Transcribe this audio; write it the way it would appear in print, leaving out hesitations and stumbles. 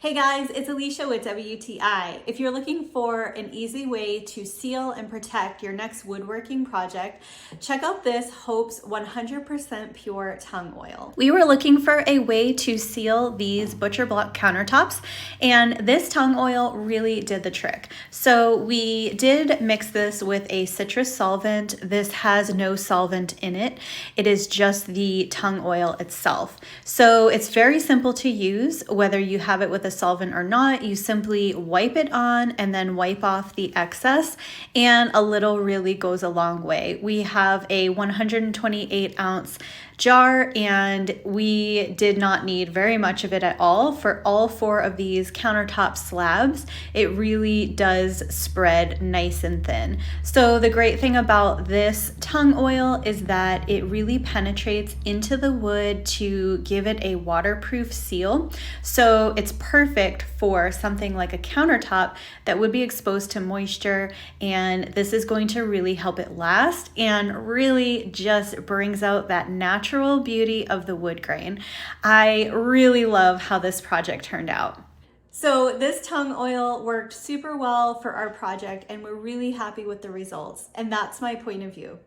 Hey guys, it's Alicia with WTI. If you're looking for an easy way to seal and protect your next woodworking project, check out this Hope's 100% pure tung oil. We were looking for a way to seal these butcher block countertops, and this tung oil really did the trick. So we did mix this with a citrus solvent. This has no solvent in it. It is just the tung oil itself. So it's very simple to use, whether you have it with a solvent or not. You simply wipe it on and then wipe off the excess, and a little really goes a long way. We have a 128 ounce jar, and we did not need very much of it at all for all 4 of these countertop slabs. It really does spread nice and thin. So the great thing about this tung oil is that it really penetrates into the wood to give it a waterproof seal. So it's perfect for something like a countertop that would be exposed to moisture, and this is going to really help it last and really just brings out that natural beauty of the wood grain. I really love how this project turned out. So this tung oil worked super well for our project, and we're really happy with the results, and that's my point of view.